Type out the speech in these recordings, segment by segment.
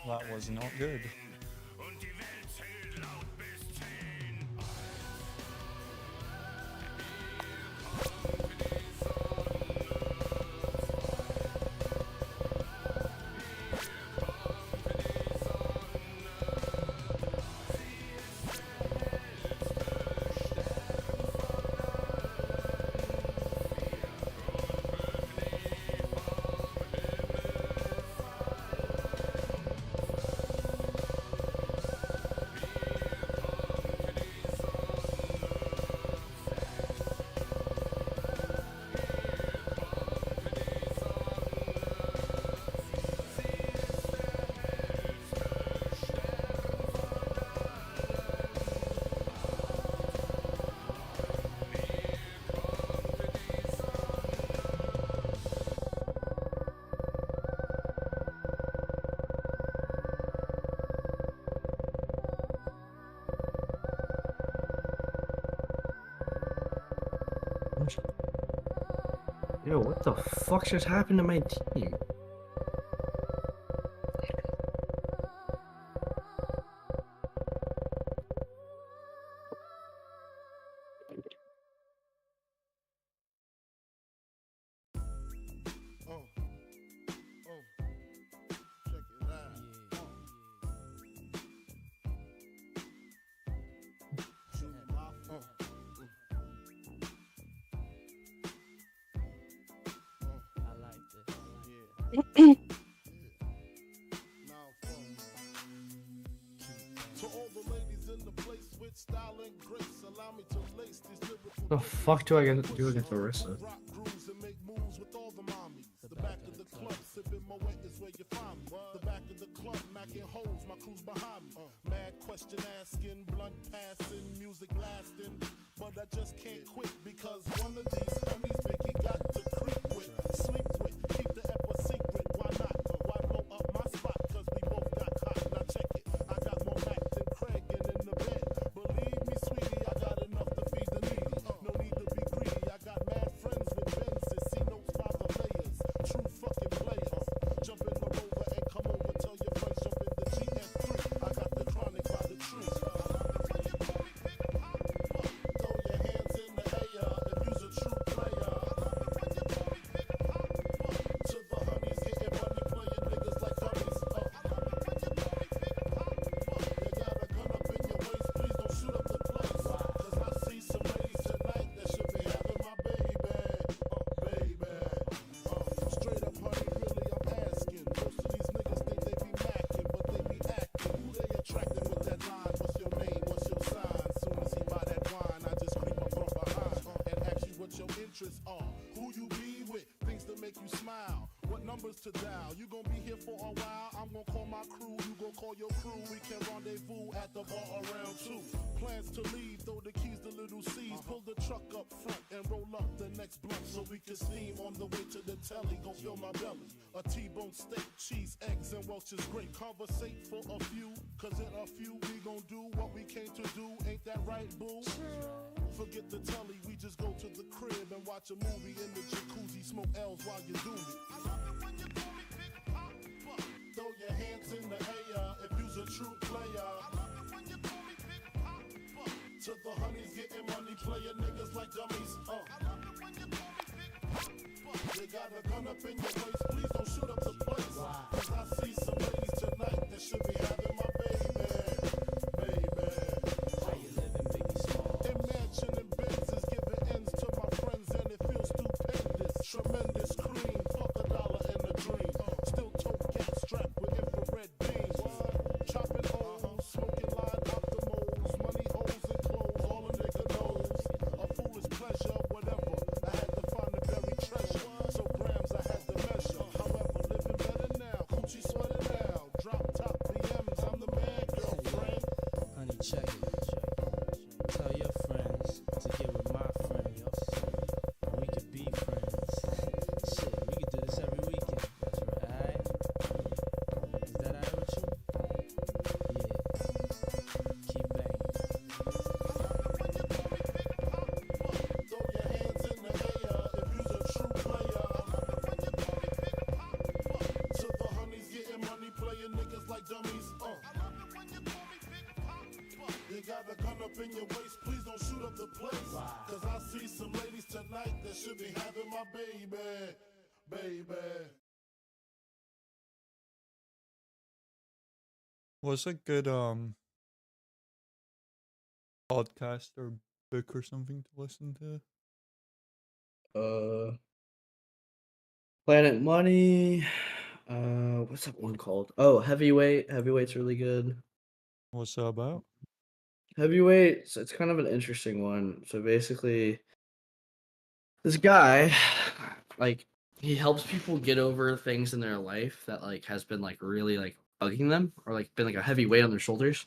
That was not good. Yo, what the fuck just happened to my team? The fuck do I get to do against Orisa? Mad question asking, blunt passing, music lasting, but I just can't quit because one of these homies Vicky got to creep with, sleep with, keep the ep a secret. Why not? Why blow up my spot? Cause we both got hot. Now check it. I got more Mac than Craig and in the bed. Believe me, sweetie, I got enough to feed the needy. No need to be greedy. I got mad friends with Benzes, see notes by the layers. True fucking players. Jump in the Rover and come over. Tell your friends jump in the GF3. I got the chronic by the tree. Throw your hands in the air if you's a true player. To the honeys getting money, playing niggas like dummies. You got a gun up in your waist, please don't shoot up the place. Cause I see some ladies tonight that should be having my baby. Straight up, honey, really, I'm asking. Most of these niggas think they be macking, but they be acting. Who they attracting with that line? What's your name? What's your sign? Soon as he buy that wine, I just creep up from behind and ask you what your interests are. Who you be with? Things to make you smile. What numbers to dial? You gon' be here for a while. I'm gon' call my crew. You gon' call your crew. We can rendezvous at the bar around 2. Plans to leave. Throw the keys to little C's. Pull the truck up front and roll up the next blunt so we can steam on the way to the telly. Gon' fill my belly. A T-bone steak, cheese, eggs, and Welch's grape. Conversate for a few. Cause in a few we gon' do what we came to do. Ain't that right, boo? Forget the telly. We just go to the crib and watch a movie in the jacuzzi. Smoke L's while you do me. I love it when you call me Big Papa. Throw your hands in the air if you's a true player. I love it when you call me Big Papa. To the honeys getting money, playing niggas like dummies. I love it when you call me Big Papa. You got a gun up in your waist, please don't shoot up the place. Cause I see some ladies tonight that should be having my baby. How you living, Biggie Small? Imagine and Benzes giving ends to my friends and it feels stupendous. Tremendous cream, fuck $1 in a dream. Still tote gas strapped with infrared beams. Chopping holes, smoking line optimals. Money holes and clothes, all a nigga knows. A foolish pleasure, whatever. I had to find the buried treasure. So grams I had to measure. However, living better now. Coochie sweating tonight that should be having my baby. What's a good podcast or book or something to listen to? Planet Money. What's that one called? Oh, Heavyweight. Heavyweight's really good. What's that about? Heavyweight, so it's kind of an interesting one. So basically, this guy, like, he helps people get over things in their life that like has been like really like bugging them or like been like a heavy weight on their shoulders.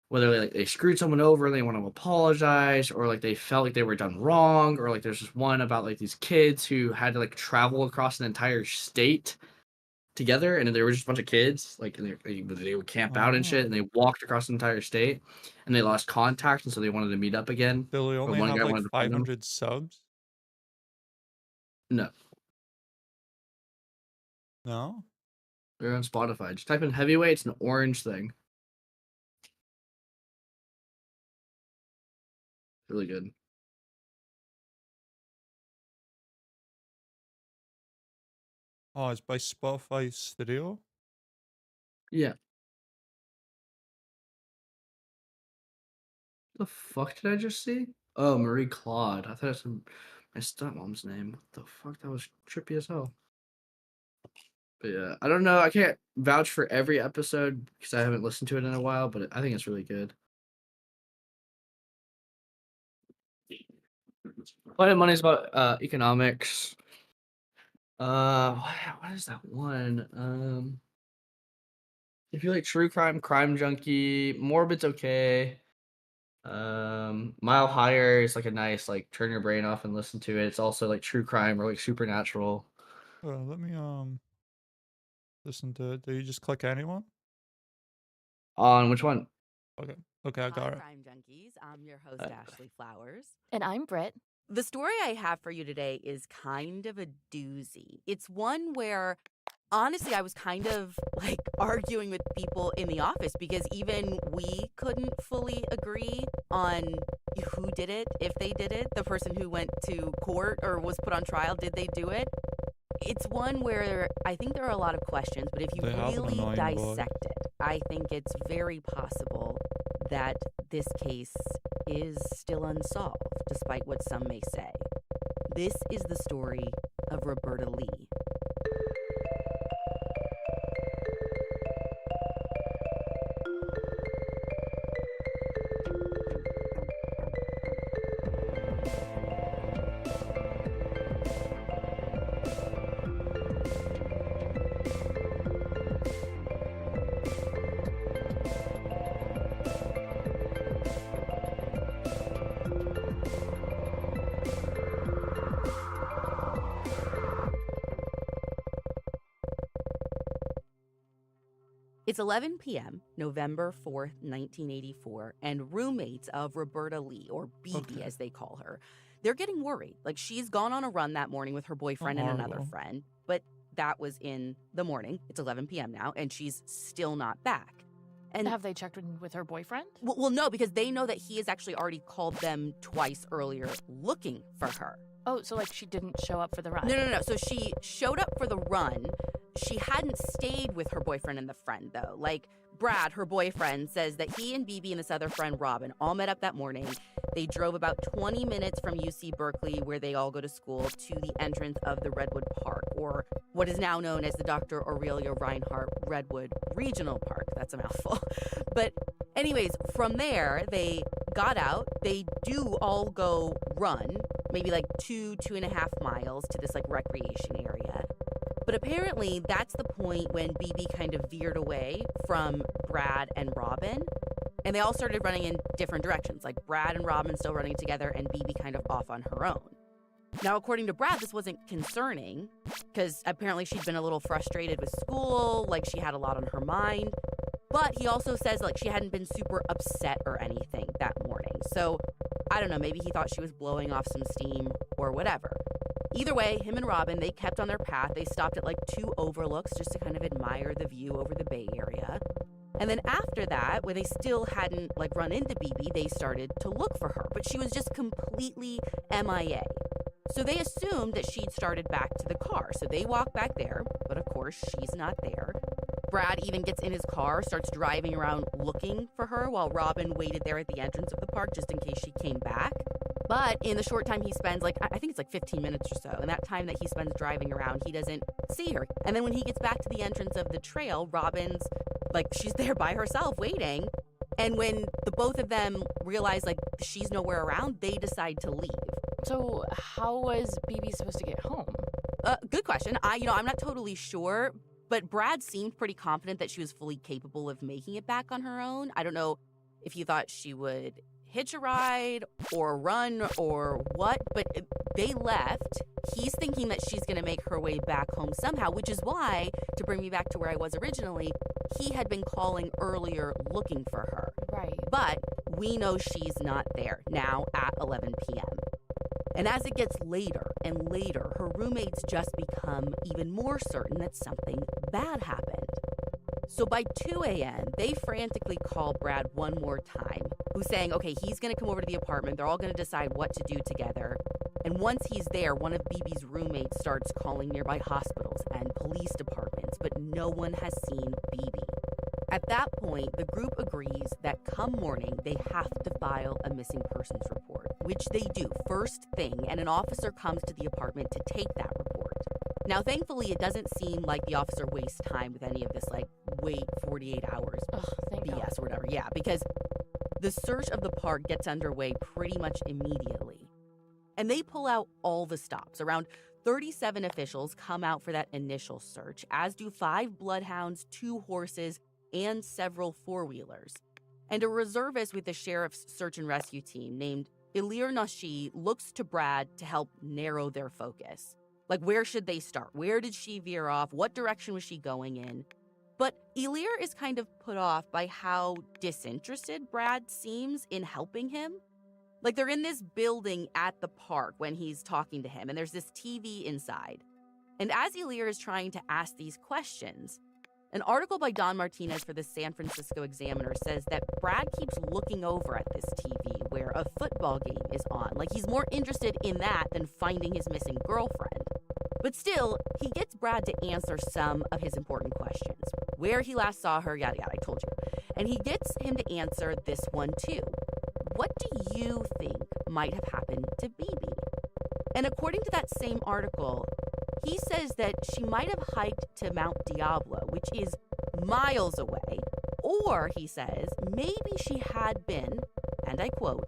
Whether they screwed someone over and they want to apologize, or like they felt like they were done wrong, or like there's just one about like these kids who had to like travel across an entire state together, and there were just a bunch of kids like and they would camp out and shit, and they walked across the entire state, and they lost contact, and so they wanted to meet up again. Do they But only one have guy like wanted to find them. 500 subs? No, No? they're on Spotify. Just type in Heavyweight. It's an orange thing. Really good. Oh, it's by Spotify Stereo? Yeah. The fuck did I just see? Oh, Marie Claude. I thought it was my stepmom's name. What the fuck? That was trippy as hell. But yeah, I don't know. I can't vouch for every episode because I haven't listened to it in a while, but I think it's really good. Planet Money's about economics. What is that one? If you like true crime, Crime Junkie, Morbid's okay. Mile Higher is like a nice like turn your brain off and listen to it. It's also like true crime or like supernatural. Let me listen to it. Do you just click anyone? On which one? Okay, I got Hi, it. Crime Junkies. I'm your host, Ashley Flowers. And I'm Britt. The story I have for you today is kind of a doozy. It's one where, honestly, I was kind of like arguing with people in the office because even we couldn't fully agree on who did it, if they did it, the person who went to court or was put on trial, did they do it? It's one where I think there are a lot of questions, but if you They have an really annoying dissect it, I think it's very possible that this case is still unsolved, despite what some may say. This is the story of Roberta Lee. It's 11 p.m., November 4th, 1984, and roommates of Roberta Lee, or BB as they call her, they're getting worried. Like, she's gone on a run that morning with her boyfriend and another friend, but that was in the morning. It's 11 p.m. now, and she's still not back. And have they checked in with her boyfriend? Well, no, because they know that he has actually already called them twice earlier looking for her. Oh, so like she didn't show up for the run? No. So she showed up for the run. She hadn't stayed with her boyfriend and the friend, though. Like, Brad, her boyfriend, says that he and BB and this other friend, Robin, all met up that morning. They drove about 20 minutes from UC Berkeley, where they all go to school, to the entrance of the Redwood Park, or what is now known as the Dr. Aurelia Reinhardt Redwood Regional Park. That's a mouthful. But anyways, from there, they got out. They do all go run, maybe like 2.5 miles to this like recreation area. But apparently that's the point when BB kind of veered away from Brad and Robin, and they all started running in different directions, like Brad and Robin still running together and BB kind of off on her own. Now, according to Brad, this wasn't concerning because apparently she'd been a little frustrated with school, like she had a lot on her mind. But he also says like she hadn't been super upset or anything that morning. So I don't know, maybe he thought she was blowing off some steam or whatever. Either way, him and Robin, they kept on their path. They stopped at like 2 overlooks just to kind of admire the view over the Bay Area. And then after that, when they still hadn't like run into BB, they started to look for her. But she was just completely MIA. So they assumed that she'd started back to the car. So they walk back there, but of course she's not there. Brad even gets in his car, starts driving around looking for her while Robin waited there at the entrance of the park just in case she came back. But in the short time he spends, I think it's 15 minutes or so, in that time that he spends driving around, he doesn't see her. And then when he gets back to the entrance of the trail, Robin's, she's there by herself waiting. And when the both of them realize, she's nowhere around, they decide to leave. So how was BB supposed to get home? Good question. I'm not totally sure, but Brad seemed pretty confident that she was fully capable of making it back on her own. I don't know if he thought she would hitch a ride or run or what, but they left. He's thinking that she's going to make her way back home somehow, which is why, to bring me back to where I was originally, he had been calling earlier looking for her. Right. But we know she's not there now at 11 p.m. And as it gets later and later, her roommates just become even more certain that something bad happened. So by 2 a.m., they frantically call Brad one more time, who's saying, okay, he's going to come over to the apartment. They're all going to decide what to do together. And once he's there, one of BB's roommates starts calling nearby hospitals and police departments, but no one has seen BB. At that point, the group agrees that come morning, they have to file a missing persons report, which they do first thing, and an officer comes to the apartment to take that report. Now, thankfully, it doesn't seem like the officer wastes time with any of this, wait 48 hours Thank BS God. or whatever. Yeah, because the search of the park gets underway pretty much immediately. And they pull out all the stops. Around 37 officials come out for that initial search, as do 5 bloodhounds, 2 horses, and several 4-wheelers. And a reservist with the sheriff's search and rescue team named Ilir Nashi looks to Brad to help narrow their focus. Where should they start? Where did she veer off? What direction was she going in? But Ilir is kind of put off by how disinterested Brad seems in helping him. They're in this building at the park when he's talking to him, and there's this TV inside. And as Ilir is trying to ask these questions, an article by Don Martinez for the San Francisco Examiner says that Brad keeps looking over at this TV where a football game is on. He's more interested in that than finding his missing girlfriend. But still, he gets Brad to answer some of his important questions. Where he last saw her, yada yada, I told you. And he gets him to answer this one too. What do you think might have happened to BB? And according to that same article, he says that she might have hiked to Mount Diablo, which is miles away. Or, he says, maybe she had been, and I quote,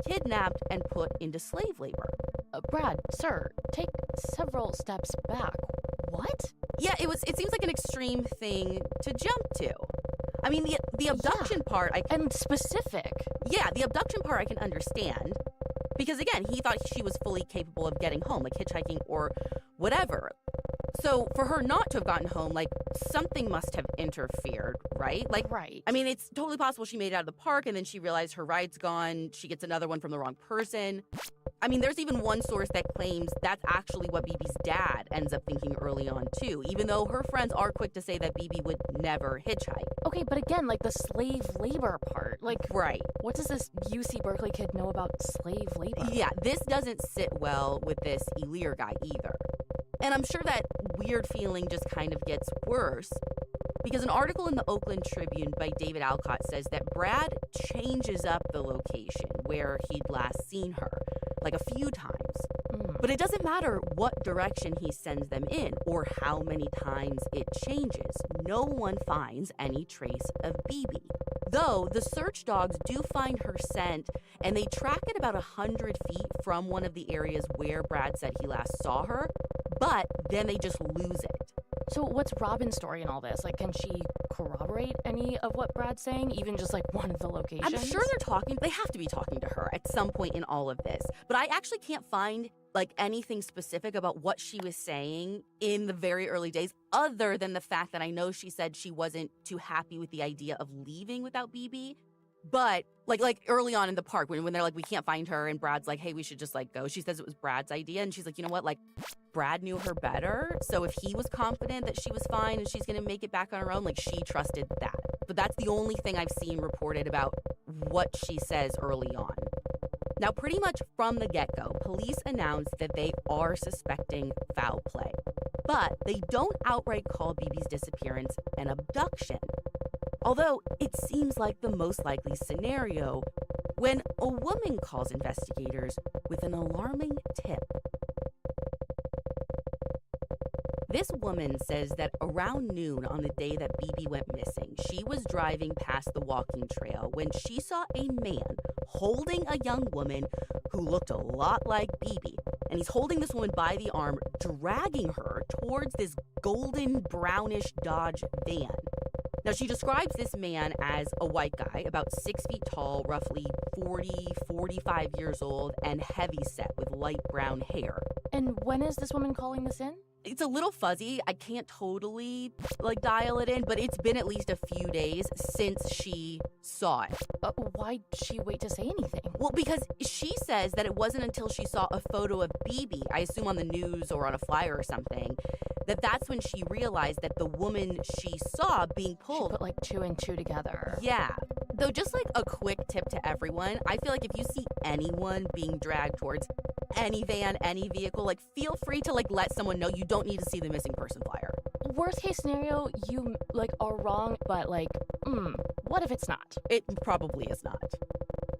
kidnapped and put into slave labor. Brad, sir, take several steps back. What? Yeah, it seems like an extreme thing to jump to. I mean, the abduction part, And specific. Yeah, the abduction part I can understand. Because again, he thought she was fully capable of getting home, hitchhiking or whatever. So for her not to have gotten home, something must have interfered, right? Right. I mean, it's totally possible she made it out of the park and then she realized her ride's gone. She gets another one from the wrong person. I mean, there's even one source that claims that's actually what BB's dad ends up thinking early on, too, even though her friends are quick to say that BB would never hitchhike. Okay, but again, the slave labor part. Right. What does this UC Berkeley kid know about slave labor? Yeah, this doesn't sit well with this Ilir guy either. And I'm sure that weird feeling just kind of gets worse because an article in the Oakland Tribune by David Alcott says that Brad changes up the location where he'd last seen her, a few times. But it doesn't matter what direction he sends them in or how many times it changes. No one finds any trace of BB. Though the search dogs do find her scent and they track it about 100 feet from one of the areas where Brad said he last saw her, but then they just lose it. So what's Robin's story in all this? Can she corroborate any of what Brad's saying, even just one of the locations? I'm sure they have to be talking to her at some point in all of this. But I actually can't find anything specific about what she was saying in the very early days, other than the fact that I know she said she wasn't too happy with the idea of leaving without BB. But early on in the park when they're we can't find her and Brad's hey, we should just go. She says it was Brad's idea and she's you know what? Brad knew her better. So if he was confident that she was fine and she's going to make it back on her own, she trusted that. But that's the only thing I've seen reported about what she says early on. Now, pretty much from the get-go, police announced that they are suspecting foul play. But they don't outright call BB's disappearance an abduction. Although it seems like the most likely scenario when a woman calls investigators with an alarming tip. This woman says that around noon on the day that BB went missing, she was driving past the walking trail when she saw a man holding a young woman who looked a lot like BB. And he's holding this woman by the arm, dragging her towards this golden brownish Dodge van. Now, she describes this man as a white guy, about 6 feet tall, roughly 45 years old, and heavyset with light brown hair. And when is this woman calling this in? It's a little fuzzy. I can't totally, dial it in, but it's been at least a few days since she saw it. Why'd she wait to say anything? Well, because she says that it wasn't until she saw a photo of BB, I assume on the news or on a flyer or something, that's when she realized that the woman she saw being pulled. She put 2 and 2 together. Yeah. Though just a quick tip to everyone, I feel like if you see anyone being dragged towards any van, any vehicle, feel free to let someone know. You don't need to see the missing person flyer. Worst case scenario, you are wrong, but what if it's not? It probably is not.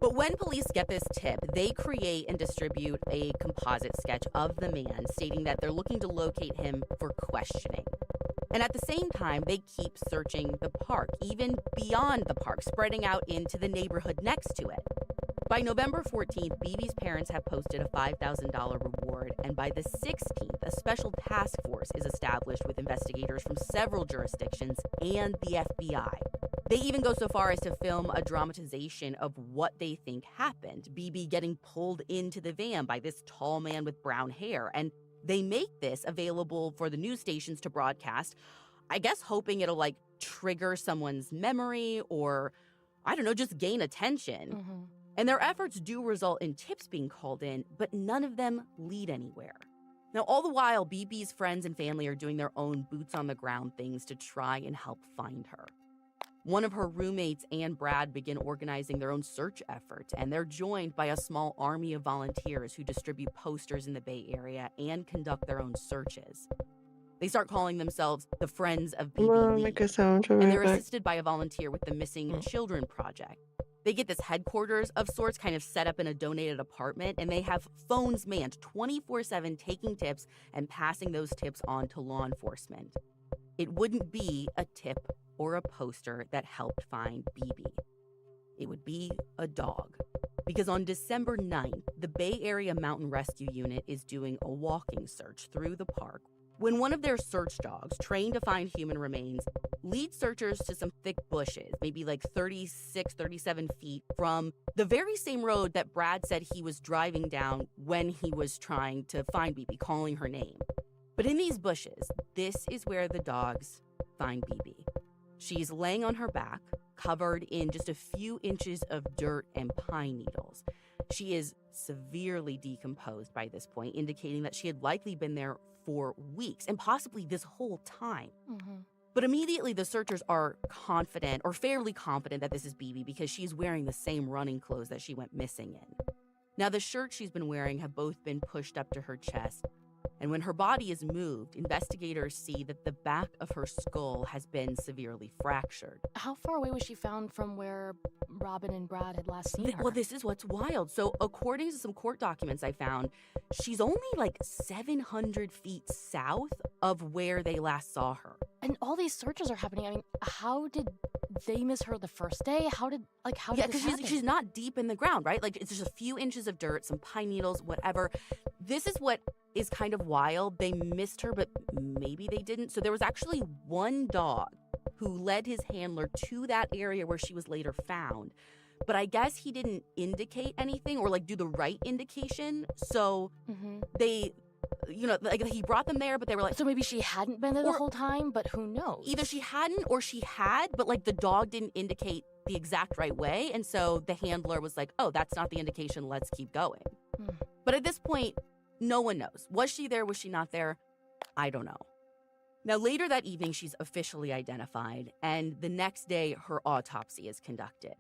But when police get this tip, they create and distribute a composite sketch of the man, stating that they're looking to locate him for questioning. And at the same time, they keep searching the park, even beyond the park, spreading out into the neighborhood next to it. By November 14th, BB's parents have posted a $5,000 reward, and by the 16th, a special task force is established with investigators from several jurisdictions and the FBI. They even go so far as to film a dramatization of what they think happened, BB getting pulled into the van by this tall man with brown hair, and they make this available for the news stations to broadcast, I guess hoping it'll trigger someone's memory or, I don't know, just gain attention. Mm-hmm. And their efforts do result in tips being called in, but none of them lead anywhere. Now, all the while, BB's friends and family are doing their own boots-on-the-ground things to try and help find her. One of her roommates and Brad begin organizing their own search efforts, and they're joined by a small army of volunteers who distribute posters in the Bay Area and conduct their own searches. They start calling themselves the Friends of BB Lee, and they're assisted by a volunteer with the Missing Children Project. They get this headquarters of sorts kind of set up in a donated apartment, and they have phones manned 24/7 taking tips and passing those tips on to law enforcement. It wouldn't be a tip or a poster that helped find BB. It would be a dog. Because on December 9th, the Bay Area Mountain Rescue Unit is doing a walking search through the park when one of their search dogs, trained to find human remains, leads searchers to some thick bushes, maybe 36, 37 feet from the very same road that Brad said he was driving down when he was trying to find BB, calling her name. But in these bushes, this is where the dogs find BB. She's laying on her back, covered in just a few inches of dirt and pine needles. She is severely decomposed by this point, indicating that she had likely been there for weeks and possibly this whole time. Mm-hmm. But immediately the searchers are confident, or fairly confident, that this is BB because she's wearing the same running clothes that she went missing in. Now, the shirts she's been wearing have both been pushed up to her chest, and when her body is moved, investigators see that the back of her skull has been severely fractured. How far away was she found from where Robin and Brad had last seen her? Well, this is what's wild. So according to some court documents I found, she's only 700 feet south of where they last saw her. And all these searches are happening. I mean, how did they miss her the first day? How did this happen? She's not deep in the ground, right? It's just a few inches of dirt, some pine needles, whatever. This is what is kind of wild. They missed her, but maybe they didn't. So there was actually one dog who led his handler to that area where she was later found. But I guess he didn't indicate anything or do the right indication. So they, he brought them there, but they were so maybe she hadn't been there the whole time, but who knows? Either she hadn't or she had, but the dog didn't indicate the exact right way. And so the handler was like, oh, that's not the indication. Let's keep going. But at this point, no one knows. Was she there? Was she not there? I don't know. Now, later that evening, she's officially identified, and the next day, her autopsy is conducted.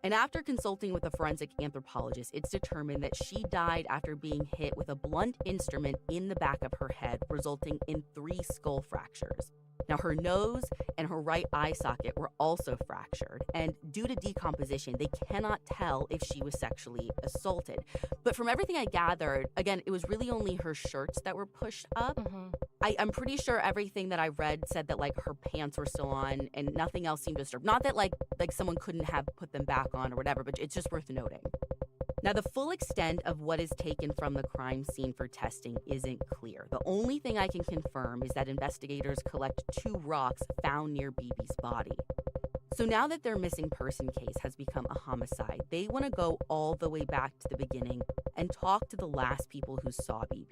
And after consulting with a forensic anthropologist, it's determined that she died after being hit with a blunt instrument in the back of her head, resulting in 3 skull fractures. Now, her nose and her right eye socket were also fractured, and due to decomposition, they cannot tell if she was sexually assaulted. But from everything I gathered, again, it was really only her shirts that were pushed up. I'm pretty sure everything that I read said that, like, her pants were still on and nothing else seemed disturbed. Not that, like someone couldn't have put them back on or whatever, but it's just worth noting. Now, the full extent of what is taken from the crime scene for testing isn't clear. The only thing I can confirm is that investigators collect 2 rocks found near BB's body. So now that their missing person case has become a homicide, they want to go all the way back to the beginning and talk to the last people who saw BB.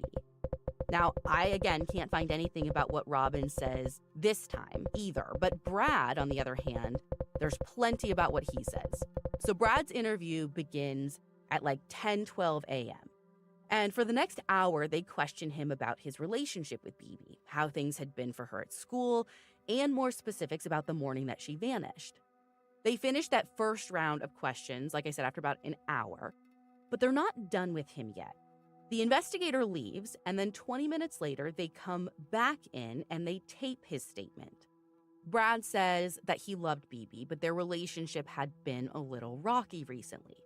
Now, I, again, can't find anything about what Robin says this time either, but Brad, on the other hand, there's plenty about what he says. So Brad's interview begins at like 10:12 a.m. And for the next hour, they question him about his relationship with BB, how things had been for her at school, and more specifics about the morning that she vanished. They finished that first round of questions, like I said, after about an hour, but they're not done with him yet. The investigator leaves, and then 20 minutes later, they come back in and they tape his statement. Brad says that he loved BB, but their relationship had been a little rocky recently.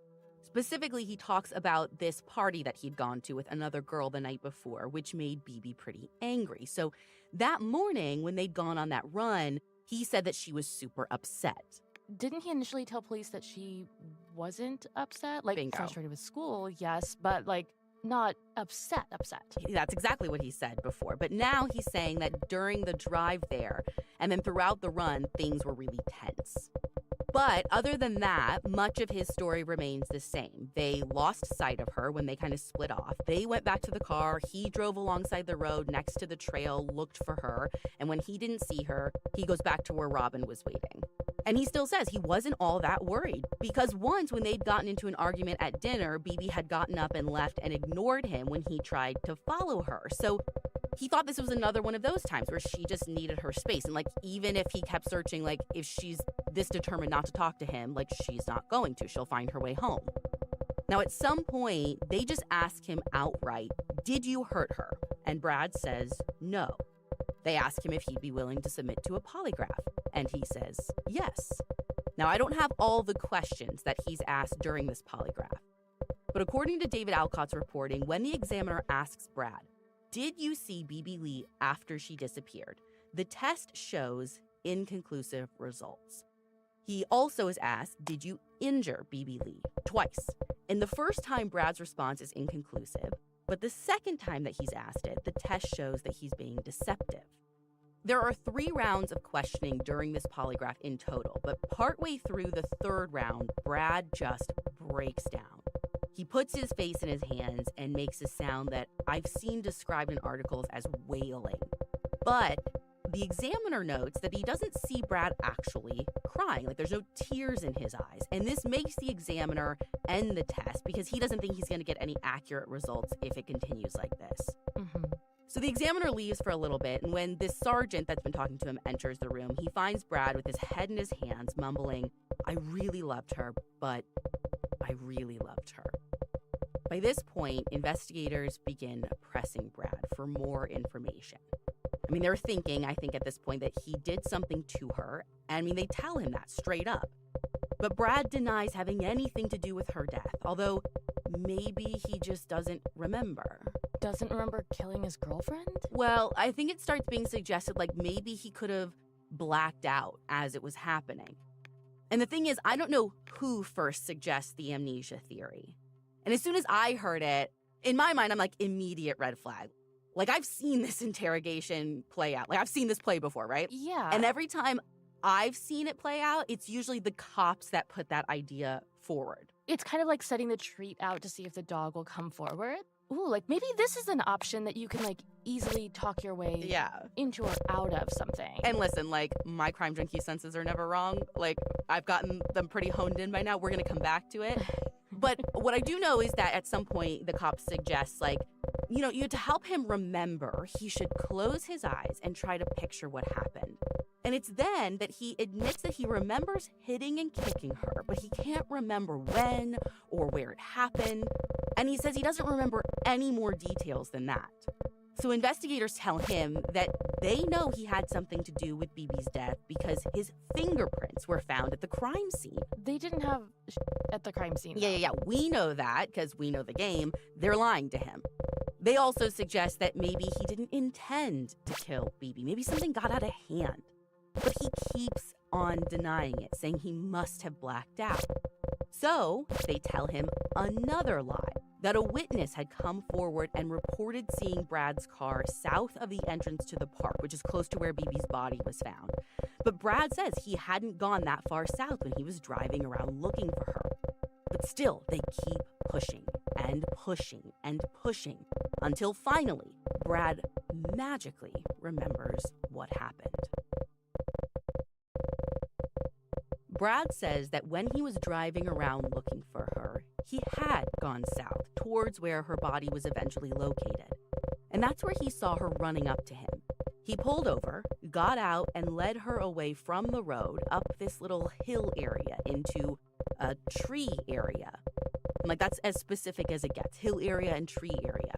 Specifically, he talks about this party that he'd gone to with another girl the night before, which made BB pretty angry. So that morning, when they'd gone on that run, he said that she was super upset. Didn't he initially tell police that she wasn't upset? Like, Bingo. frustrated with school, yes, but, like, not upset. That's exactly what he said before. But now he's saying that during the drive there and then throughout the run, things were really tense. But other than that, much of his story remains the same. They lost sight of her when they kind of split off. They went back to the car. He drove alongside the road next to the trail, looked for her. And when he didn't see her, he goes back to where Robin was waiting. And he still says he wasn't all that worried because once when they'd gotten into an argument at dinner, BB had gotten up and left and ignored him when he tried to follow her. So he thought this was another one of those times where she just needed her space. And like, even if he kept searching, like if she's this determined not to talk to him, like she's not going to, she'll find her way home. Now, at some point, they just ask him outright, did you hurt her? And Brad says, no. They ask him if he'd be willing to submit to a polygraph. And he says, yes. Now, I don't have all the questions that he's asked during this polygraph. But according to David Alcott's reporting, when the examiner asks Brad, did you see BB Lee after she disappeared? The test shows inconclusive results. He also is asked, did you injure BB Lee? Twice. And the first time, Brad's response is inconclusive. But the second time that he's asked it, the test shows that he's being deceptive. There are 3 rounds of questioning during this polygraph in total, but partway through the 3rd round, Brad just breaks down. He puts his face in his hands and makes a sound that I've seen described in articles as wailing. But the examiner notes that he doesn't see Brad actually crying, like there's no tears in his eyes. And this makes the examiner end the test because he doesn't think he's going to get any accurate results if it continues like this. So the examiner leaves for a little bit, and when this sergeant that's been talking to him enters the room, he finds Brad with his head in his hands, mumbling, I really loved her, but I really loved her. By this point, investigators begin pressing Brad for more information. I mean, they're thinking, I think at this point, that he did something to her. I mean, they tell him that straight up. But Brad denies having anything to do with her death, although maybe he just doesn't remember. Doesn't remember killing his girlfriend? Well, I think it starts being suggested like maybe he could have blacked out as it was happening. And the thing is, I don't know who first suggests the amnesia theory. And as soon as I heard it, in my mind, I'm like, immediate red flag. Like, I've seen this interrogation play out. Like, I've seen this play before, right? Yeah. And every time I've seen it play out, it's usually the cops that put that idea forward. It's kind of like setting the treat out to see if the dog will come forward. Ooh, like maybe this is an option that you can like easily talk your way into or out of something. And listen, like my crime junkie senses are never wrong. Like I've gotten them pretty honed in by now. We're going to come back to it. But what I do know is that at some point the cops suggest like, you know, to help him remember, he should close his eyes and try to picture what happened. And it's then that he admits that he remembers hitting and kicking her, but he can't remember when or where it happened. And he says he doesn't remember any more details than that. So investigators tell him that they know he had something to do with BB's death because his fingerprints were found at the crime scene. They didn't have at the crime scene. Yeah. We know that because we know the game. They're lying to him. They also suggest that maybe he didn't intend to kill BB. Maybe something got out of hand. But he keeps on denying it, saying he must have blacked out. So they tell him another lie, that a witness had come forward and reported seeing Brad's car south of the entrance to the park, which is close to where BB's body was found. But Brad says he hadn't gone that far south when he was driving around looking for her. But still, they keep pushing and pushing and pushing until finally, Brad magically remembers what happened. Brad says that when he was driving around looking for her, he had gone south towards where her body was eventually located. And that's where he saw her running up to him. He pulled over, got out, and led her away from the road up this little hill area into a tree area. And like, that's as specific as it gets, hill area and tree area.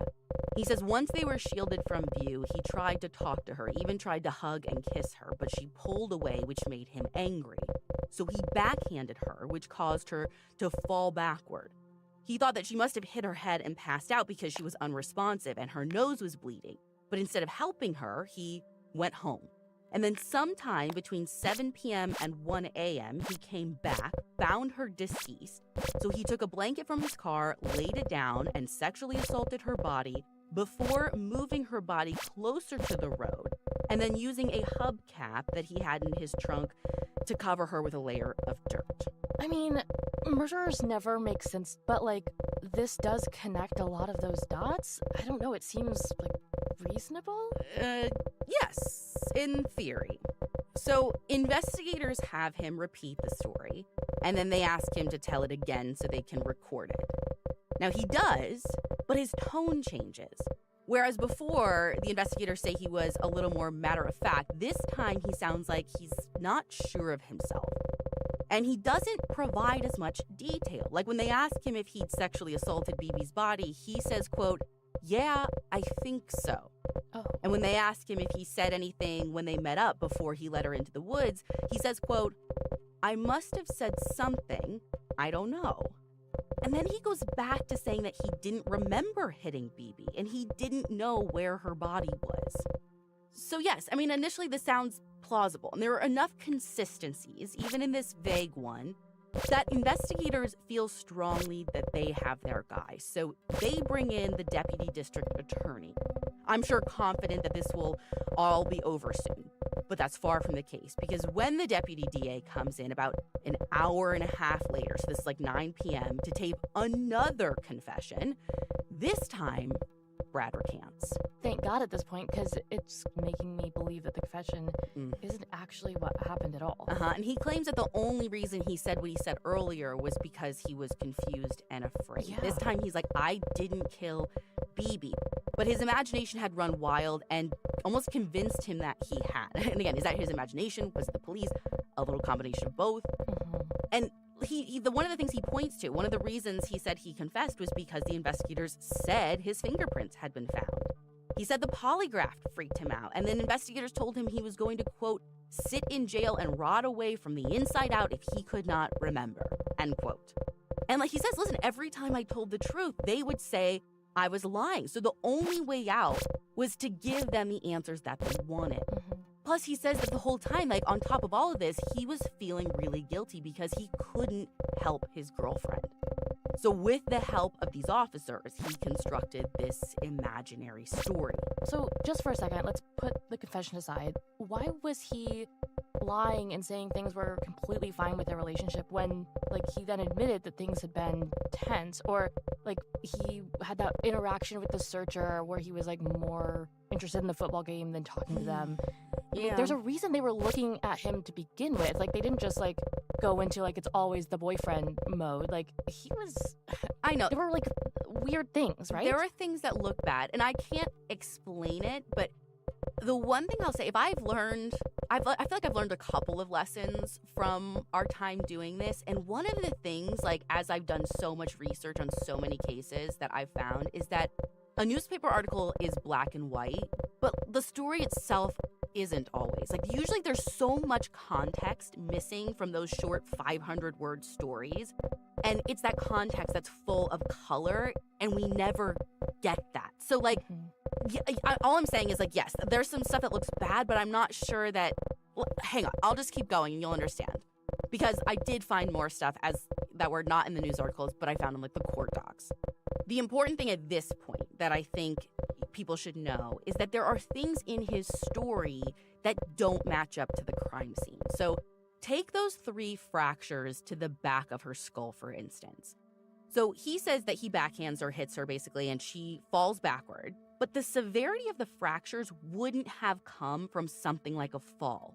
He says once they were shielded from view, he tried to talk to her, even tried to hug and kiss her, but she pulled away, which made him angry. So he backhanded her, which caused her to fall backward. He thought that she must have hit her head and passed out because she was unresponsive and her nose was bleeding. But instead of helping her, he went home. And then sometime between 7 p.m. and 1 a.m., he came back, found her deceased. So he took a blanket from his car, laid it down, and sexually assaulted her body before moving her body closer to the road and then using a hubcap that he had in his trunk to cover her with a layer of dirt. I mean, murderers never make sense, but like, this does connect a lot of those dots. I don't know, it seems like reasonable? Yes, in theory. So investigators have him repeat the story, and then they ask him to tell it again so they can record it. Now he does, but his tone changes. Whereas before, the investigators say he was a little more matter-of-fact, this time he sounds like he's not sure of himself. And he doesn't provide as much detail. Like when they ask him if he'd sexually assaulted BB's body, he says, quote, "Yeah, I think so." Oh. And when they ask him if he said anything when they met up before he led her into the woods, he says, quote, "I must have said something, I don't know." And then he goes back to saying that he didn't remember hitting BB and he didn't know where her body was. So yes, I mean, initially this sounds plausible, and there are enough consistencies, even in this vague one, that investigators feel strongly that they have their guy. So they bring in the deputy district attorney. I'm sure confident that this will all be over soon. But that's far from the case, because when the deputy DA comes in about an hour and a half later, so this is like 9 p.m., to tape another confession, this time, Brad recants. Thank God at this point, because it's making me believe that the confession isn't actually what happened at all. And he claims that the only reason he said what he said earlier was because he was confused and afraid. Yeah. This time he's like, I didn't kill BB. But his imagination had run wild and almost convinced him that he had. And again, is that his imagination? Was it the police? A little combination of both. And one of the things he points to, one of the reasons he said he confessed was because the investigators said his fingerprints had been found. He said the polygraph freaked him out, and then investigators told him he was going to, quote, sit in jail and rot away from the inside out if he could not remember, end quote. And like he says, listen, every time I told the truth, they would say I was lying. So the only way out was to give them the answers that they wanted. Plus, he says that the whole time, like on top of all of this, he was feeling really guilty because he couldn't help his girlfriend. So with the help of these officers, he constructed this imaginary story. So just for a second, let's put the confession aside. Why was he lying and saying things were completely fine with their relationship when, like, he then admitted that things had been tense, or like he had that interaction with the searcher where he was like more interested in the football game than talking to them? I mean, there's a reason they were looking at him to begin with. Like, they didn't just like go into like it's always the boyfriend mode. Like, he was, I know, there were like weird things, right? There are things that look bad, and I can't explain it, but The one thing I'll say, if I feel like I've learned a couple of lessons from our time doing this. And one of the things, like, as I've done so much research on so many cases that I've found, is that a newspaper article is black and white, but the story itself isn't always. Like, usually there's so much context missing from those short 500-word stories. And it's that context that's full of color, and we never get that. So, like, all I'm saying is, like, yes, there's some stuff that looks bad, but I'm not sure that... Well, hang on, I'll just keep going and you'll understand. Because I did find more stuff that were not in the news articles, but I found in, like, the court docs. The important thing at this point that I think people should know is that there are things in his story that don't match up to the crime scene. So take those 3 fractures to the back of her skull, for instance. So he says that he backhands or hits her, basically, and she falls backward. But the severity of the fractures wouldn't have come from something like a fall.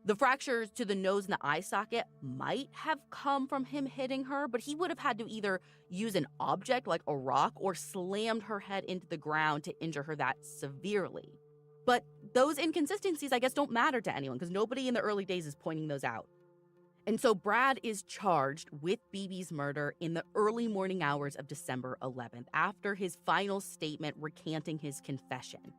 The fractures to the nose and the eye socket might have come from him hitting her, but he would have had to either use an object like a rock or slammed her head into the ground to injure her that severely. But those inconsistencies, I guess, don't matter to anyone because nobody in the early days is pointing those out. And so Brad is charged with BB's murder in the early morning hours of December 11th, after his final statement recanting his confession.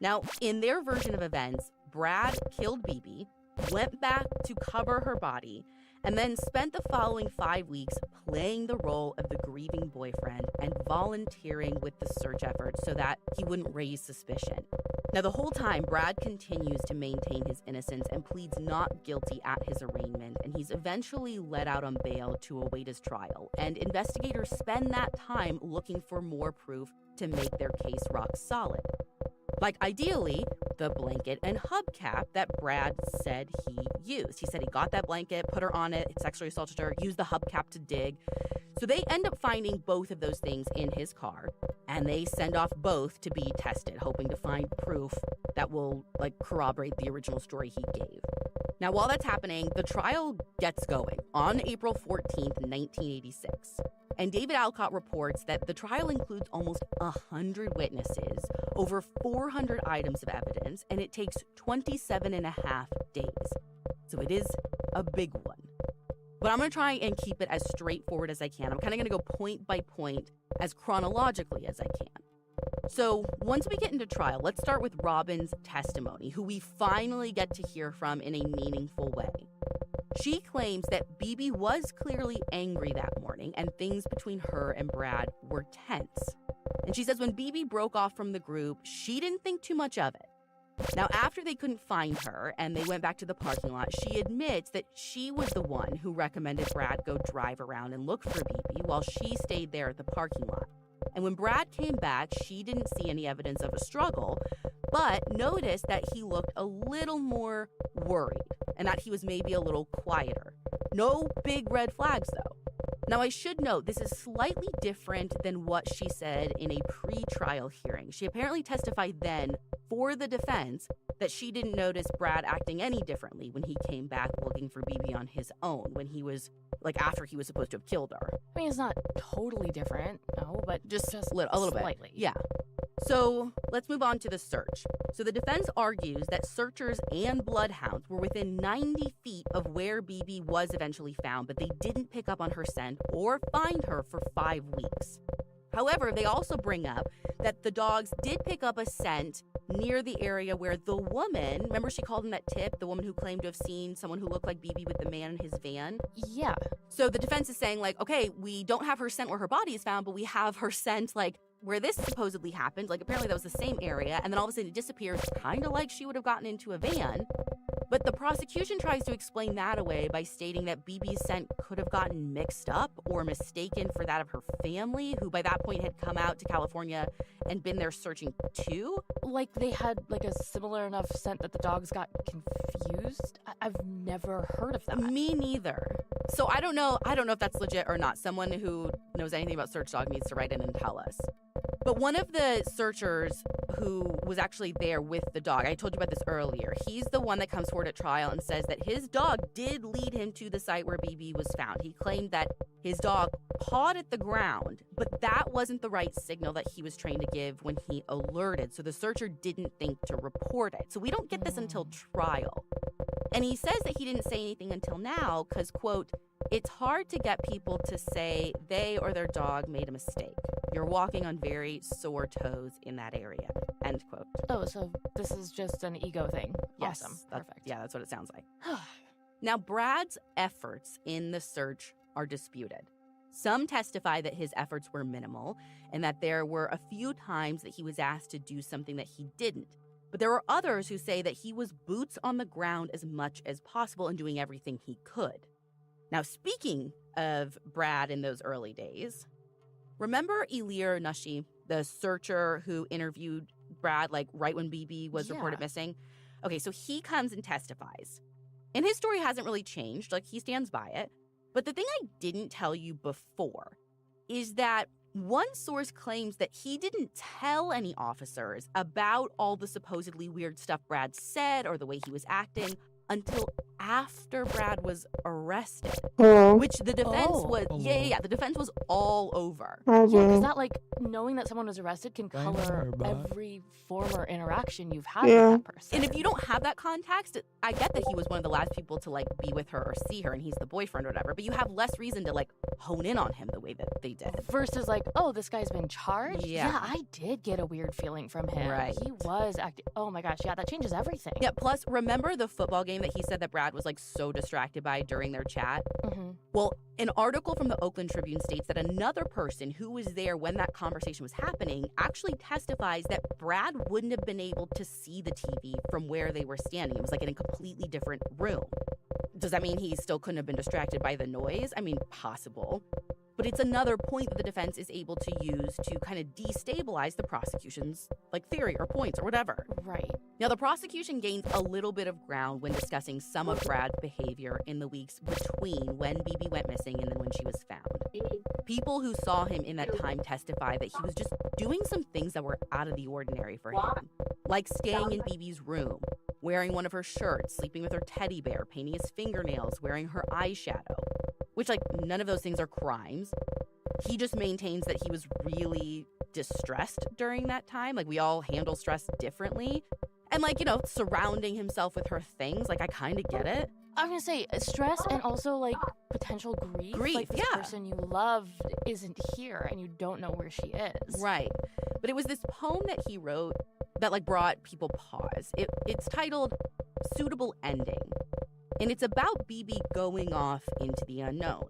Now, in their version of events, Brad killed BB, went back to cover her body, and then spent the following 5 weeks playing the role of the grieving boyfriend and volunteering with the search effort so that he wouldn't raise suspicion. Now, the whole time, Brad continues to maintain his innocence and pleads not guilty at his arraignment, and he's eventually let out on bail to await his trial. And investigators spend that time looking for more proof to make their case rock solid. Like, ideally, the blanket and hubcap that Brad said he used. He said he got that blanket, put her on it, sexually assaulted her, used the hubcap to dig. So they end up finding both of those things in his car, and they send off both to be tested, hoping to find proof that will, like, corroborate the original story he gave. Now, while that's happening, the trial gets going on April 14th, 1986. And David Alcott reports that the trial includes almost 100 witnesses, over 400 items of evidence, and it takes 27 and a half days. So it is a big one. But I'm going to try and keep it as straightforward as I can. I'm kind of going to go point by point as chronologically as I can. So once we get into trial, let's start with Robin's testimony, who we finally get to hear from in a meaningful way. She claims that BB was clearly angry that morning and things between her and Brad were tense. And she says when BB broke off from the group, she didn't think too much of it. Now, after they couldn't find her and they went back to the parking lot, she admits that she was the one who recommended Brad go drive around and look for BB while she stayed there at the parking lot. And when Brad came back, she didn't see any evidence of a struggle, but noticed that he looked a little more worried and that he was maybe a little quieter. No big red flags, though. Now, I should note this is slightly different than what she said in a pre-trial hearing. She apparently testified then for the defense that she didn't notice Brad acting any differently when he came back looking for BB on his own, when he was, like, after he was supposed to have killed her. I mean, it's not totally different, no, but just a little slightly. bit. Yeah. So let's move on to the search. So the defense argues that searchers and bloodhounds were within 90 feet of where BB was eventually found, but they didn't pick up on her scent or find her for 5 weeks. However, they also bring up that the dogs did pick up a scent near the area where the woman, remember she called in that tip, the woman who claimed to have seen someone who looked like BB with the man in his van? Yeah. So the defense is saying, like, okay, we don't have her scent where her body is found, but we have her scent, like, where this supposedly happened. Like, apparently that was the same area, and then all of a sudden it disappears, kind of like she would have gotten into a van. But the prosecution tries to explain that away by stating that BB's scent could have gotten mixed up or mistaken for that of her family, who by that point had come out to California and been there searching too. Like they had like a similar enough scent that the dogs got confused. I've never heard of that. Me neither. So I don't know if that's legit or not. Someone who knows anything about search dog needs to write in and tell us. But one of the searchers who was actually there with the dog, I told you about this earlier, he's the one that comes forward at trial and says that his dog did lead him to the site where BB was found. He claimed that his dog pawed at the ground, but that wasn't the right signal that he was trained to give when he alerted, so the searcher didn't think to report it. So we don't get this until trial. And he says that he didn't say anything until now because, quote, it's hard to get people to say they or their dog made a mistake. You're walking on very sore toes in that area, end quote. Oh, so this is just an ego thing. Yes, Awesome. Perfect. Perfect. Yeah, that's what it sounds like. Now, Brad's efforts in the search are disputed. Some testify that his efforts were minimal and that there were a few times that he was asked to do something that he didn't. But there are others who say that he was boots on the ground as much as possible and doing everything he could. Now, speaking of Brad in those early days, remember Ilir Nushi, the searcher who interviewed Brad like right when BB was reported missing? Okay, so he comes and testifies. And his story hasn't really changed, like he stands by it. But the thing I didn't tell you before is that one source claims that he didn't tell any officers about all the supposedly weird stuff Brad said or the way he was acting until after Brad was arrested, which the defense was, the defense was all over. Yeah, because that, like, knowing that someone was arrested can Blame color her, bud. every former interaction you've had with that person. And if you don't have that context, I get that he was one of the last people to, like, be with her or see her and he's the boyfriend or whatever, but you have less reason to, like, hone in on him the way that they did. Versus, like, oh, this guy's been charged? Yeah. I did get a weird feeling from him. Right. He was acting, oh my gosh, yeah, that changes everything. Yeah, plus, remember the football game that he said that Brad was, like, so distracted by during their chat? Mm-hmm. Well, an article from the Oakland Tribune states that another person who was there when that conversation was happening actually testifies that Brad wouldn't have been able to see the TV from where they were standing. It was like in a completely different room. Does that mean he still couldn't have been distracted by the noise? I mean, possible. But it's another point that the defense is able to use to kind of destabilize the prosecution's, like, theory or points or whatever. Right. Now, the prosecution gains a little bit of ground when discussing some of Brad's behavior in the weeks between when BB went missing and then when she was found. People who saw him in that time testify that he was just doing some things that were out of the ordinary for him, like staying in BB's room, wearing one of her shirts, sleeping with her teddy bear, painting his fingernails, wearing her eyeshadow, which, like, none of those things are crimes. He just maintains that he was really distressed during that time. Like, we all handle stress differently. And, like, you know, surrounding himself with her things, like, I kind of get it. I was gonna say stress and also, like, potential grief. Grief, like this yeah. person you love isn't here and you don't know where she is. Right. But it was this poem that he wrote that, like, brought people pause. It's titled Suitable Ending. And it's about BB going off into the unknown.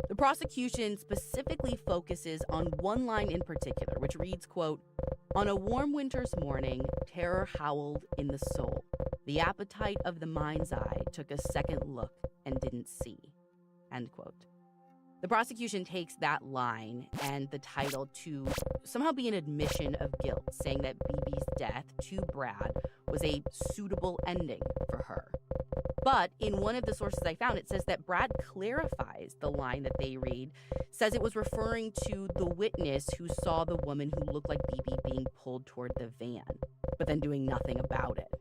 The prosecution specifically focuses on one line in particular, which reads, quote, "On a warm winter's morning, terror howled in the soul. The appetite of the mind's eye took a second look and didn't see," end quote. The prosecution takes that line and the title to somehow be an admission of guilt, saying that BB's death to Brad was a suitable ending for her. But in one of the sources I found, it says that Brad clarifies the line that they read, says it was referring to the witness who saw the woman who looked like BB being pulled toward the van, but then doing nothing about it.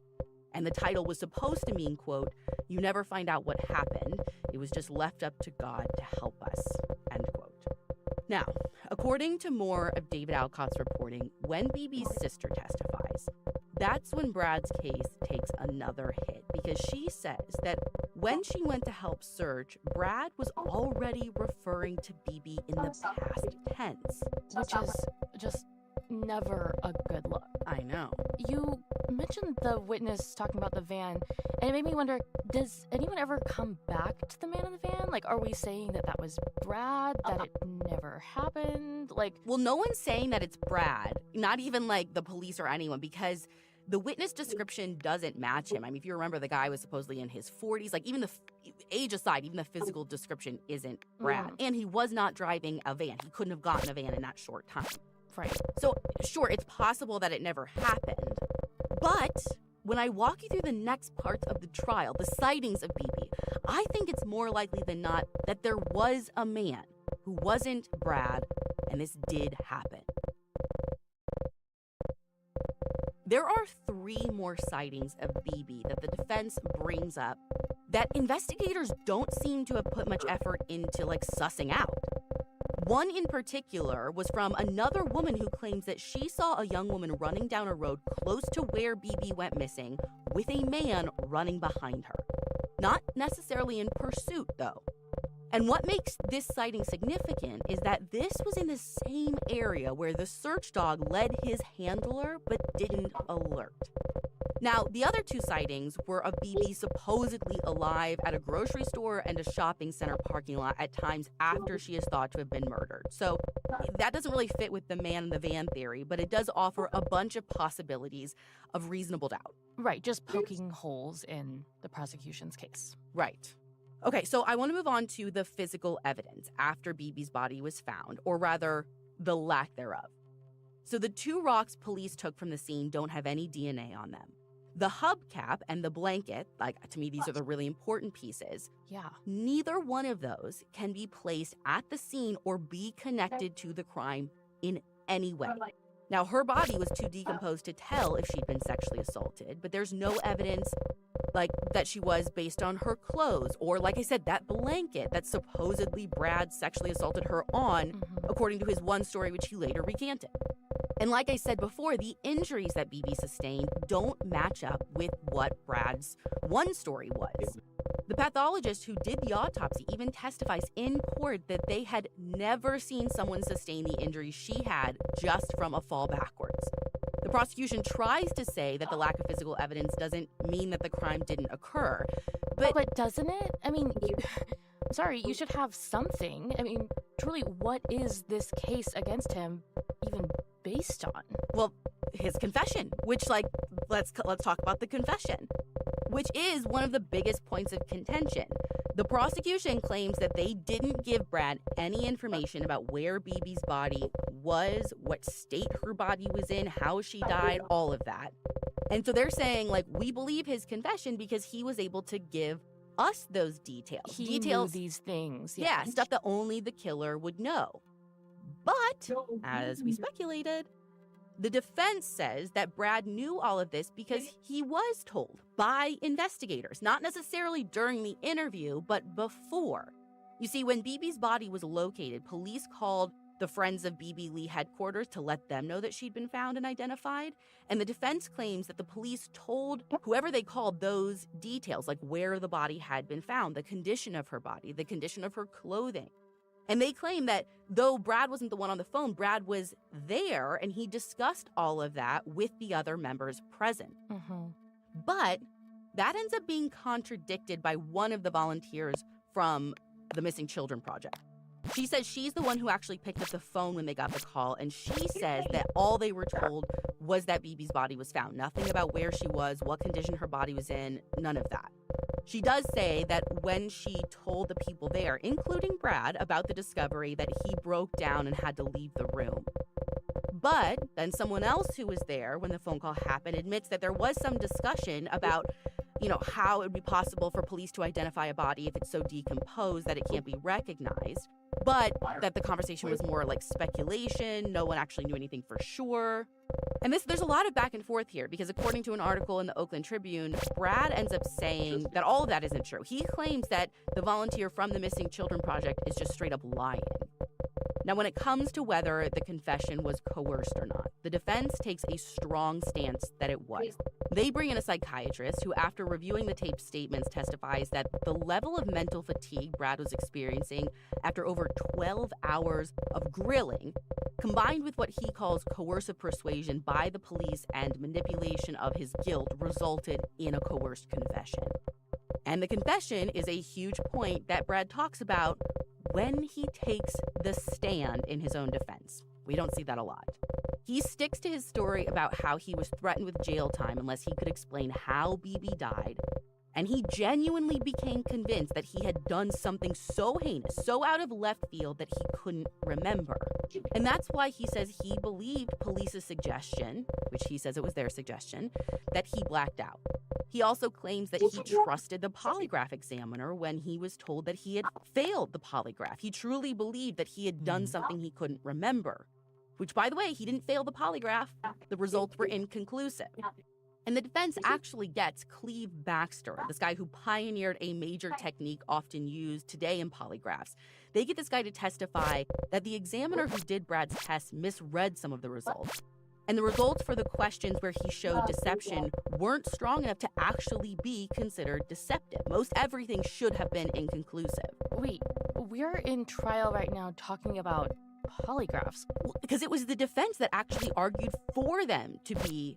And the title was supposed to mean, quote, "You never find out what happened. It was just left up to God to help us," end quote. Now, according to more of David Alcott's reporting, when BB's sister testifies, that's when Brad's case takes another hit, because she says that when she went to help search, Brad was already referring to BB in the past tense. Which is just never a good look. I know. You mentioned the witness talking about the van, and it made me wonder, does anyone ever come back to the man in the van? Like, are we saying that that was Brad, that it never happened? Like, Well, no one's saying that it's Brad, not even, like, the police or anyone, because the witness description doesn't match him. I mean, if you remember, the guy was supposedly in his 40s. Like, even the age aside, even the physical description isn't Brad. And he was not driving a van. He couldn't have gotten a van in that short time. right. So, sure, it's possible that it never happened. But when I walk you through the next parts of the trial, the sightings of BB, I think it's more likely than not that there was a man who wasn't Brad, and this did happen. There are 3 more sightings of BB that the defense brings up that investigators don't seem to have put much effort into, like, sussing out. One in particular was from another woman who claims that she saw a young woman running down a road close to where BB went missing with a man running behind her. Not necessarily in pursuit, though. And what makes this sighting significant is that this was in the same area where the search dog led his handler but didn't alert. Now, the other two sightings were of BB supposedly alive at a grocery store and a shopping center parking lot at times after she is thought to have been murdered. So that doesn't really fit with the man in the van theory, but it does offer a bunch of possibilities of reasonable doubt. Right, just poking holes in the prosecution's case. Right. Okay, so I want to move on to the physical evidence after BB's body was found, or rather, the lack thereof. So the two rocks police took from the scene don't have any DNA on them. The hubcap and the blanket, to me, these are the really important pieces. Yeah. Neither one of those can be placed at the scene or be connected to the crime in any way. Now, her body was too decomposed to tell if she'd been sexually assaulted, but there's no evidence that she was based on her clothes or, like I said, that blanket that supposedly Brad sexually assaulted her on, according to his one story, which he later recanted. And like I said before, the injuries that BB sustained don't match up with what Brad's one story was. The pathologist who did the autopsy even testifies in court that they had never seen someone sustain the injuries she had just from a fall backwards. The prosecution tries to say that the lack of physical evidence doesn't mean that the crime didn't occur, But doesn't it? I mean, I'm sorry, you should have something. I mean, truly, what is this case against him even based on? Well, his confession, which, let's talk about the confession, which is one of the biggest points of contention. The prosecution claims that they didn't give Brad any information about where BB's body was, what state her body was in, how she died, all of that. And so they're saying, we believe his confession because he was able to give us those details. He knew these things. Yeah, stuff that only the killer would know. But, as we speculated, the defense says that Brad knew all of this because he was told by investigators, not necessarily during the interview, but before. You see, when BB's body was located, police called the Friends of BB Lee headquarters to let them know that she'd been found and identified. And the defense claims that the police told whoever they called those details, like where the body had been found, the condition of her body, the condition of her clothing. And they claim that though Brad wasn't the one on the phone, Brad was there and he discussed all of that with the other members present. But that ends up being contradicted by one of the volunteers from the Missing Children Project. She says she's the one who actually picked up the phone when they got the call, and she says that all they were told was that BB's body was found. Nothing about where she was, what condition her body was in, none of that. She does say that when she told the people there, including Brad, about the discovery, that he broke down and had to leave the room. But then someone else who was there when the phone call happened admits that there was some discussion about, how it would be possible for police to identify a body if it's so decomposed that it can't be recognized. But that the conversation was more like speculation. No one actually knew anything for sure. And there's a lot of back and forth here because according to an article in the Oakland Tribune, Brad ends up saying that all of that isn't true. He claims that the volunteer from the Missing Children Project is just straight up lying. Now, when it comes to whether the confession was coerced or not, the defense takes a strong stance that it was. They bring in a psychiatrist who, after reviewing the taped statements, testifies that the level of mental fatigue Brad was experiencing after over 12 hours of grilling, combined with what he calls coercive persuasion by the police and manipulation of his guilt, resulted in a coerced confession. And the confession is a huge point that Brad talks about when he takes the stand in his own defense. We don't see that a lot. He sticks to his story about how he was threatened with jail time unless he could explain how BB died. And he genuinely became convinced that he had done something so heinous, so out of left field that he couldn't remember. And that's why he says he believed police's suggestion, which he says it was their suggestion, that he blacked out. He also claims that he trusted the polygraph examiner when he was told that he had failed the polygraph. He truly believed that he had done something he couldn't remember, which, by the way, he didn't fail the polygraph. The results were inconclusive. And the defense actually gets Cleve Baxter, this guy who pioneered a major technique often used today in polygraphs. They get this guy to testify that the examiner who did Brad's test misread some of the results. And the results for the questions where he showed deception weren't strong enough to actually be considered deceptive. Most everything should have been inconclusive. Wait, we're in trial right now talking about polygraphs. Because it was the defense that actually argued for them to be,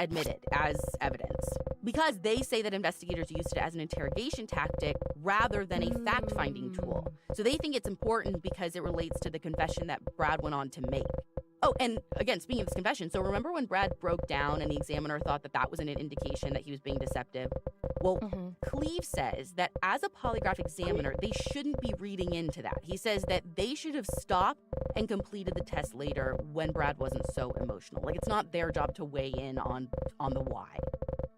admitted as evidence. Because they say that investigators used it as an interrogation tactic rather than a fact-finding tool. So they think it's important because it relates to the confession that Brad went on to make. Oh, and again, speaking of this confession, so remember when Brad broke down and the examiner thought that that was an indication that he was being deceptive? Well, Cleve says that as a polygraph examiner, they shouldn't be reading into that. He says that they should have stopped and completed the test later when Brad wasn't so emotional. It's not their job to weigh in on the why.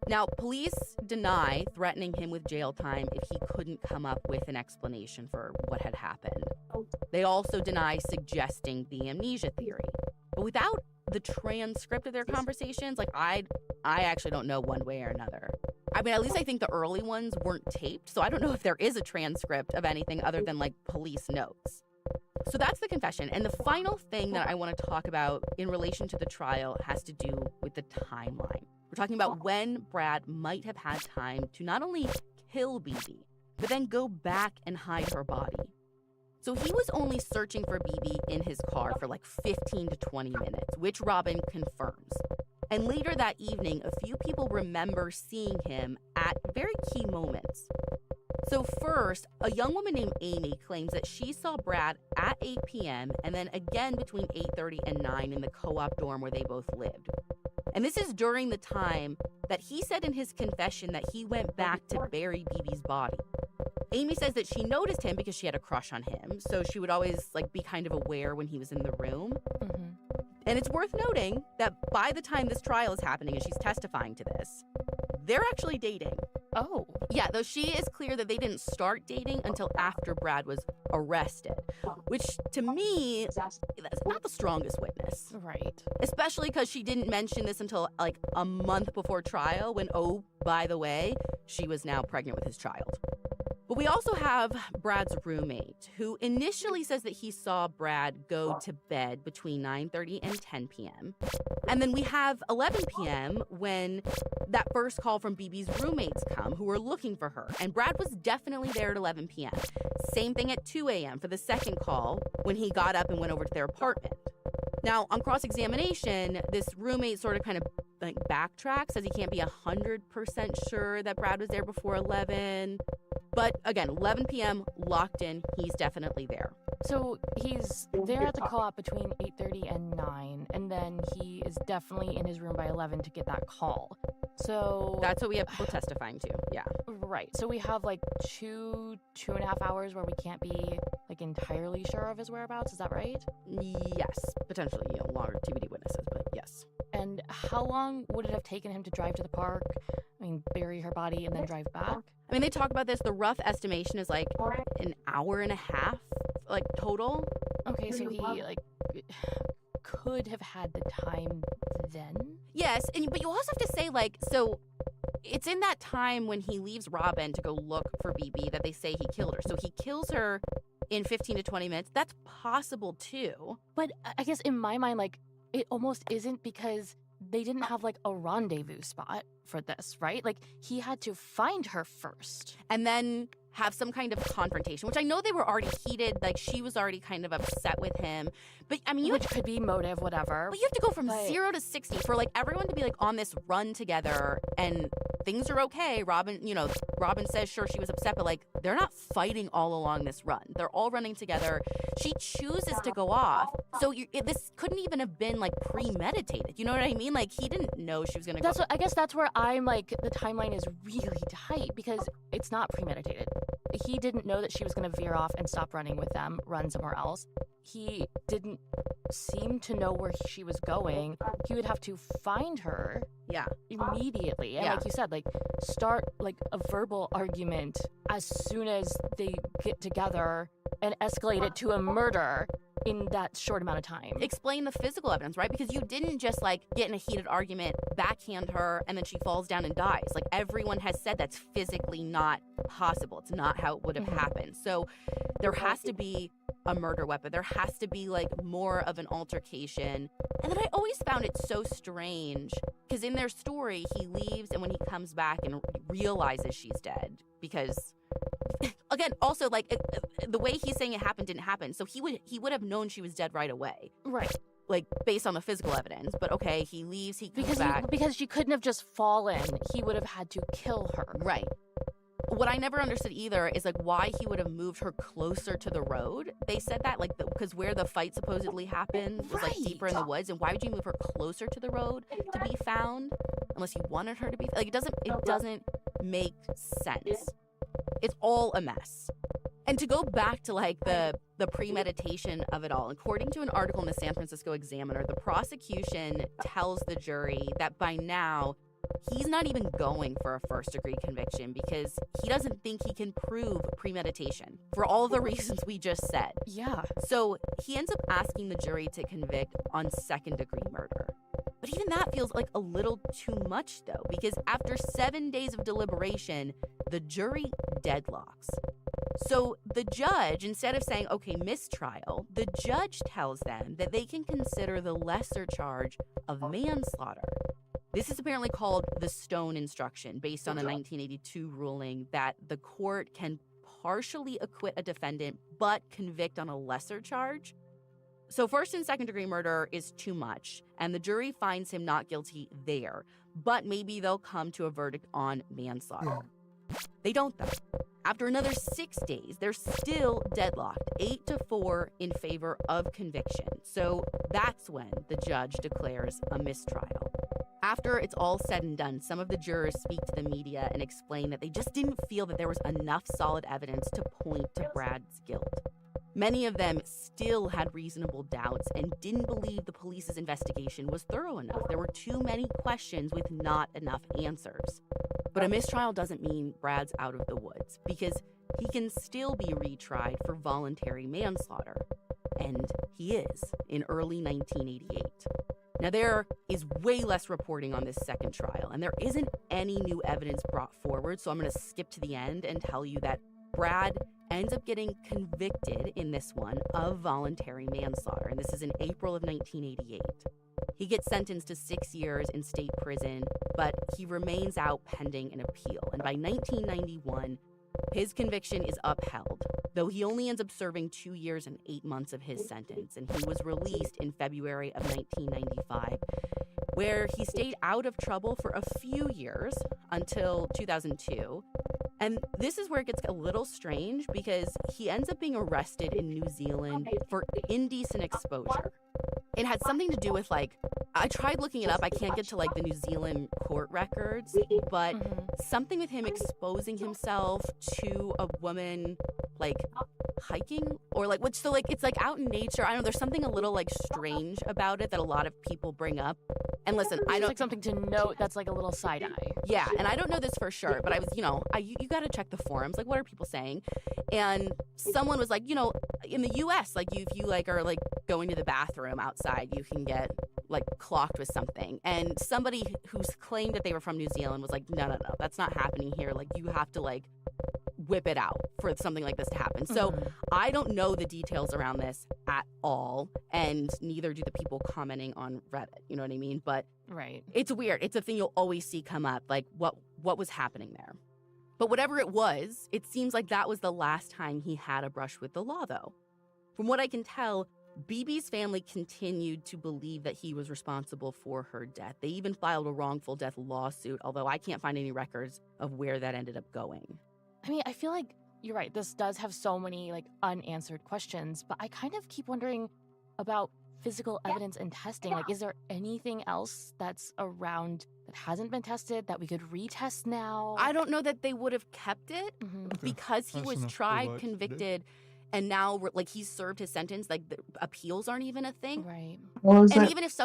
Now, police deny threatening him with jail time if he couldn't come up with an explanation for what had happened. They also deny suggesting the amnesia theory. But without the transcript of their conversations, I actually don't know one way or another. I mean, at least I think the early ones weren't taped, so I don't know if there is a transcript of anything other than police notes. So that's the confession. And the final thing that I want to talk about in relation to the trial has to do with the timeline. We're talking about when Brad might have had time to not only kill BB, but then go back and hide her body. So he was only searching for BB in his car for 15 to 20 minutes, which Robin confirms. And later that evening, a few people remember seeing him at very key moments. So first, a young woman named Amy claims that she saw Brad at 8 p.m. and then again between 8:30 and 9 in the co-op dorm where they both lived. And this is during the time that he said in his confession that he went back to bury BB's body. Amy says that she noticed him because she had a crush on him, so she would always be kind of aware when he was in the room. And it's worth noting that by the time this trial is happening and she's testifying to this, they're actually dating. Oh. Yeah, though she is clear that they didn't start dating until after Brad was arrested, which to me, that's not the strongest witness. Right. Especially because she didn't mention this until a month before trial when, oh, by the way, she was now pregnant with his child. But we also have Brad's roommate, who initially says that he saw Brad go to bed between 9:30 and 10 p.m. And then we have 11 p.m. when that first call from BB's roommates come, who were looking for her. And Brad was definitely there at 11 p.m. Same thing at 2 a.m. for the second call when he got up and went over to their apartment. Now, on cross-examination, this roommate sort of kind of backtracks, says he can't be 100% sure that Brad was there before 11. But again, 11 p.m. locked in, he's definitely there. So he's there at the co-op between 8:30 and 9, and then he is definitely in his room by 11 to get that call. So that's what we have people testifying to, yeah. Right. So we have 2.5 hours where we can't be entirely sure of his whereabouts. Is that right? Yes, potentially, longer TBD witnesses, but yes. And how long would it have taken him to drive to the park? Bury her body and then drive back? They talk about this. The rough estimation is an hour and a half, total. Okay, so he could have had the time then? Yes, but you also have to say so it's in that time when he leaves Robin to go look for BB that they say he killed her. So he kills her in 15 to 20 minutes. That's possible too. But I guess in my mind, it almost isn't, because they didn't have a rendezvous spot for this, right? He had to find her first. And then have some kind of confrontation, which I know they were already heated. She was already kind of upset with him. But which could be motive, whatever. But you have to go from 0 to 60 for everyone to be on this run together and things are okay. Robin says sure she was upset, but they're not fighting all along this run. They're all running together. She chooses to go off. So this couldn't even have been premeditated. You know what I mean? He didn't know she was gonna go. I guess that's where I'm the timeline is really tight, because it's not premeditated. He didn't know that she was going to veer off and stop running with them, run somewhere else. He didn't seem to know where she was going. He would have to find her immediately. And like you said, start a verbal argument as soon as they get together and escalate it to a murder. in that short amount of time? Explain the physical evidence, right? Because you didn't just like get in a heated argument, backhand her, and then she falls down and dies. Like everyone has said that's physically not possible. It's not how it would have happened. So there has to be a murder weapon. There has to be like more of an altercation. And then I always found it so strange because in their story, he leaves and when he comes back and realizes she's dead because again, also like the way he's saying it happened didn't happen. So he would have known she was dead right away. Right. Like based on the physical evidence. But okay, he leaves, he comes back. Because she couldn't have just fallen. He would have had to kill her. Right. What I never understood either is like why he would have moved her closer to the road. They said that like because where the fight supposedly happened was like deeper in the woods, and why would you move her closer to the road to be found unless you wanted her to be like it doesn't make sense. It's all a mess. And to go back to like the premeditation of it all, according to an article in the San Francisco Examiner, the prosecution tells the jury that by now he's not even going for a first-degree conviction because he doesn't think he can prove premeditation for all the reasons we just said. Yeah. So he ends up asking the jury to convict on second-degree murder. But even that feels like a little too much, though, because after 7 days of deliberation, the jury deadlocks. So the judge, instead of saying, okay, mistrial, the judge tells them that they can consider the lesser charge of manslaughter. This is apparently called the Stone instruction, based on a 1982 ruling that the court can partially acquit a defendant but convict on a lesser charge. So first and second degree murder is too much, and the jury finds him not guilty there, but maybe they'll come to a verdict on manslaughter. They don't, though. After another 6 days, they're still deadlocked, 8-4 in favor of conviction. So that's when the judge declares a mistrial. After it's all said and done, some of the jurors speak to the media and explain that they just didn't feel that there was enough solid evidence to point to Brad's guilt. Many of them still had reasonable doubts and didn't believe the police's investigation was thorough enough. There were too many questions with not enough answers. But a mistrial doesn't mean Brad's out of the woods, because he can still be retried for voluntary manslaughter. And he is in early 1988. Now, there is way less reporting on this second trial, and there isn't any new evidence brought forward, so I'm going to skip to the end and tell you that Brad ends up getting convicted in this one of voluntary manslaughter, and this is in April of 1988. He gets sentenced to 6 years in state prison, but he remains out pending an appeal, and by 1991, his conviction is upheld, though he only ends up serving 2 years and 8 months of his sentence, and he was released in February of 1995, where he stayed out of trouble for a few years until 2002. And this is where it gets a little strange because he ends up being arrested in New Zealand for indecent exposure. It had something to do with like, I tried looking it up. I can't get to like the New Zealand court records, but something with him exposing himself to a woman like hiking or like, which so like, it's like out in nature. I don't know. There's something a little like strange about it that a lot of people bring up. And listen, I It's don't like something to note that's like a little side eye. Yeah, and I don't know this for sure, but I was, you got to check the forums. Like, what are people saying? And someone was like, in the U.S., like, if you like are like going to the bathroom outside, you can get like clocked with something. And somebody who's claimed that they were from New Zealand was like, no, that's not happening here. Like, you have to like whip it out for something like this to happen. So I don't know the details around this at all, and neither do the people commenting on Reddit. You know what I mean? But Right. it's weird. It's a thing you'll always see come up, like what was happening there. But whatever it was, it seems like that was the last time he had a brush with the law, though. From what I can tell, BB's family continued to believe that he was responsible for her death. They even filed a wrongful death lawsuit, although I can't find any records of where that ended up going. I mean, I feel like you're right. This does have so many like unanswered questions, but I kind of keep wondering about physical evidence and testing. Like, is there anything else that's around that hasn't been tested that we could retest now? I don't know that they would have kept it because he That's was enough tried, for convicted, and now like he's served his sentence. Like the appeals aren't even a thing. Right. Well, is And that even if